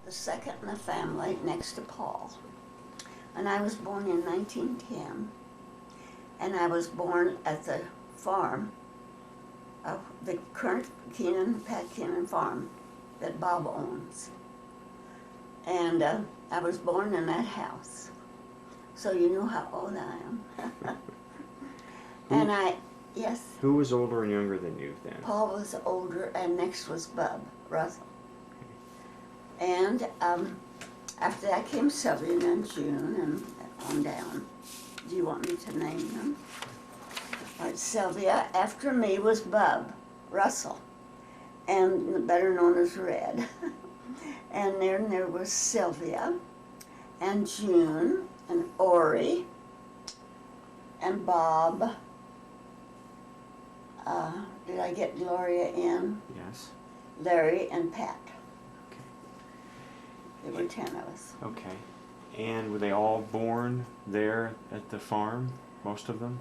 the second in the family next to Paul. And I was born in 1910. And I was born at the farm, the current Pat Keenan farm that Bob owns. And I was born in that house. So you know how old I am. And yes. Who was older and younger than you then? Paul was older, and next was Bub Russell. And after that came Sylvia and June and on down. Do you want me to name them? All right, Sylvia. After me was Bub Russell, and better known as Red. And then there was Sylvia, and June, and Ori, and Bob. Did I get Gloria in? Yes. Larry and Pat. Okay. There were 10 of us. Okay. And were they all born there at the farm, most of them?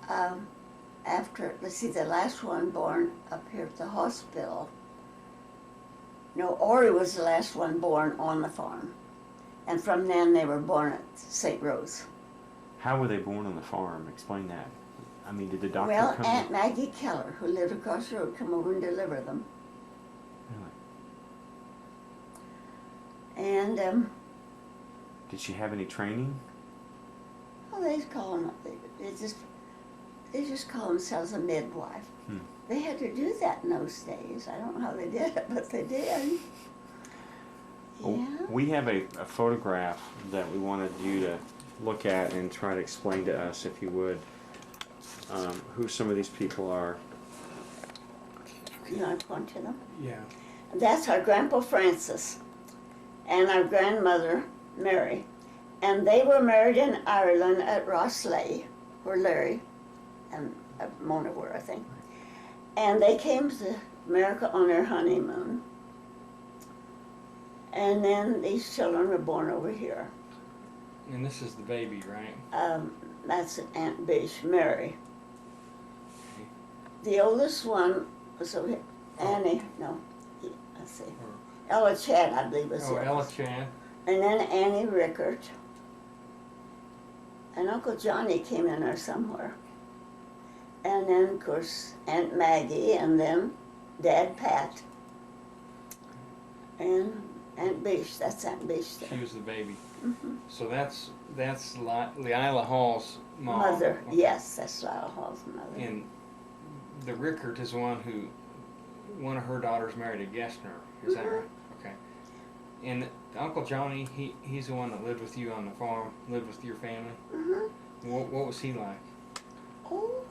Let's see, the last one born up here at the hospital. No, Ori was the last one born on the farm. And from then they were born at St. Rose. How were they born on the farm? Explain that. I mean, did the doctor Well, come? Aunt Maggie Keller, who lived across the road, come over and deliver them. Really? And, did she have any training? well, they just call themselves a midwife. They had to do that in those days. I don't know how they did it, but they did. Well, Yeah. we have a photograph that we wanted you to look at and try to explain to us, if you would, who some of these people are. You want to point to them? Yeah. That's our Grandpa Francis and our grandmother Mary. And they were married in Ireland at Rosslea, where Larry and Mona were, I think. And they came to America on their honeymoon. And then these children were born over here. And this is the baby, right? That's Aunt Bish, Mary. The oldest one was over here. Annie, no, let's see. Ella Chad, I believe, was the Ella oldest. Chan. And then Annie Rickert. And Uncle Johnny came in there somewhere. And then, of course, Aunt Maggie, and then Dad Pat. And Aunt Bish, that's Aunt Bish there. She was the baby. Mm-hmm. So that's Lila Hall's mom. Mother, Okay. yes, that's Lila Hall's mother. And the Rickert is the one who, one of her daughters married a Gessner. Is that right? Okay. And Uncle Johnny, he's the one that lived with you on the farm, lived with your family. Mm-hmm. What was he like? Oh,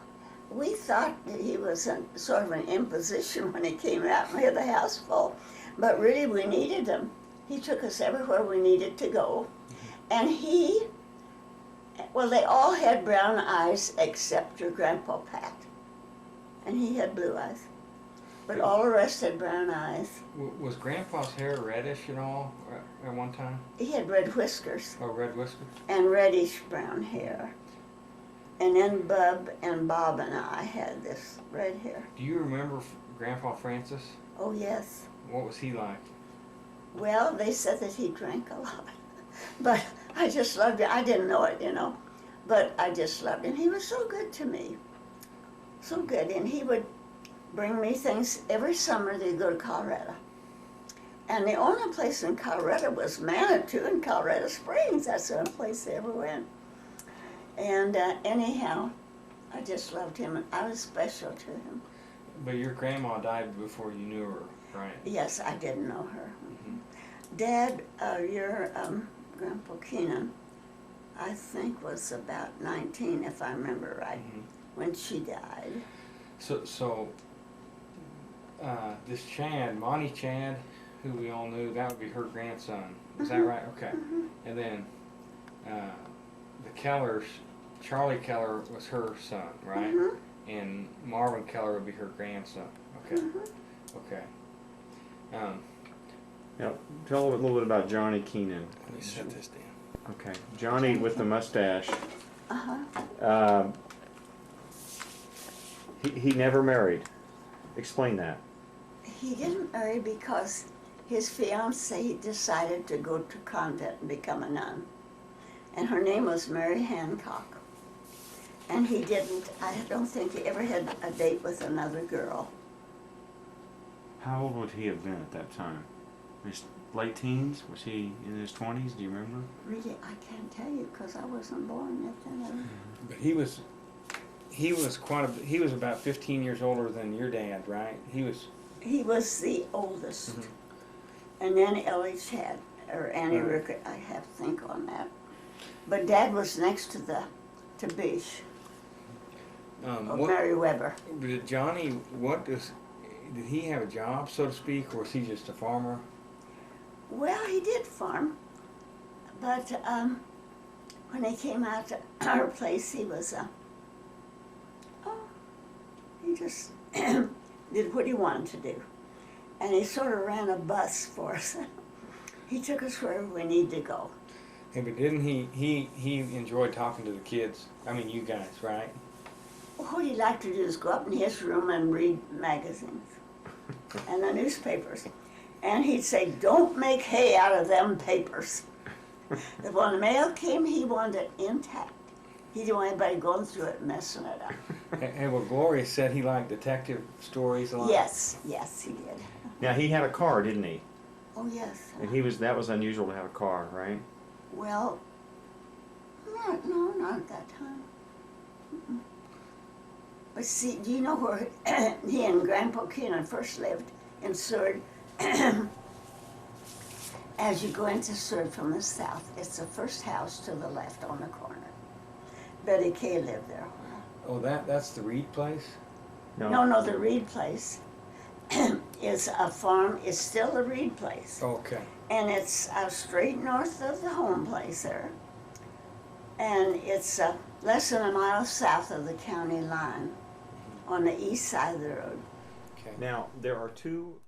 we thought that he was sort of an imposition when he came out and we had the house full. But really, we needed him. He took us everywhere we needed to go. And they all had brown eyes except your Grandpa Pat. And he had blue eyes. But all the rest had brown eyes. Was Grandpa's hair reddish at all at one time? He had red whiskers Oh, red whiskers? and reddish brown hair. And then Bub and Bob and I had this red hair. Do you remember Grandpa Francis? Oh, yes. What was he like? Well, they said that he drank a lot. But I just loved it. I didn't know it, But I just loved him. He was so good to me. So good. And he would bring me things every summer. They'd go to Colorado. And the only place in Colorado was Manitou and Colorado Springs. That's the only place they ever went. And anyhow, I just loved him. And I was special to him. But your grandma died before you knew her, right? Yes, I didn't know her. Mm-hmm. Dad, your Grandpa Keenan, I think was about 19, if I remember right, when she died. So this Chad, Monty Chad, who we all knew, that would be her grandson. Is that right? Okay. And then the Kellers, Charlie Keller was her son, right? And Marvin Keller would be her grandson. Okay. Okay. Now, tell a little bit about Johnny Keenan. Let me set this down. Okay, Johnny with the mustache. He never married. Explain that. He didn't marry because his fiancée decided to go to convent and become a nun. And her name was Mary Hancock. And he didn't, I don't think he ever had a date with another girl. How old would he have been at that time? His late teens? Was he in his 20s? Do you remember? Really, I can't tell you because I wasn't born yet then. But he was about 15 years older than your dad, right? He was the oldest. Mhm. And then Ellie Chad, or Annie Right. Rickett, I have to think on that. But Dad was next to Bish, or Mary Weber. Did Johnny, did he have a job, so to speak, or was he just a farmer? Well, he did farm, but when he came out to our place, he was, he just did what he wanted to do. And he sort of ran a bus for us. He took us wherever we need to go. Hey, but didn't he enjoyed talking to the kids? I mean, you guys, right? What he liked to do is go up in his room and read magazines and the newspapers. And he'd say, "Don't make hay out of them papers." When the mail came, he wanted it intact. He didn't want anybody going through it and messing it up. And well, Gloria said he liked detective stories a lot. Yes, yes, he did. Now, he had a car, didn't he? Oh, yes. And that was unusual to have a car, right? Well, no, not at that time. Mm-mm. But see, do you know where he and Grandpa Keenan first lived? In Seward. As you go into Seward from the south, it's the first house to the left on the corner. Betty Kay lived there. Oh, that's the Reed place? No, the Reed place is a farm. It's still the Reed place. Okay. And it's straight north of the home place there. And it's less than a mile south of the county line on the east side of the road. Okay. Now, there are two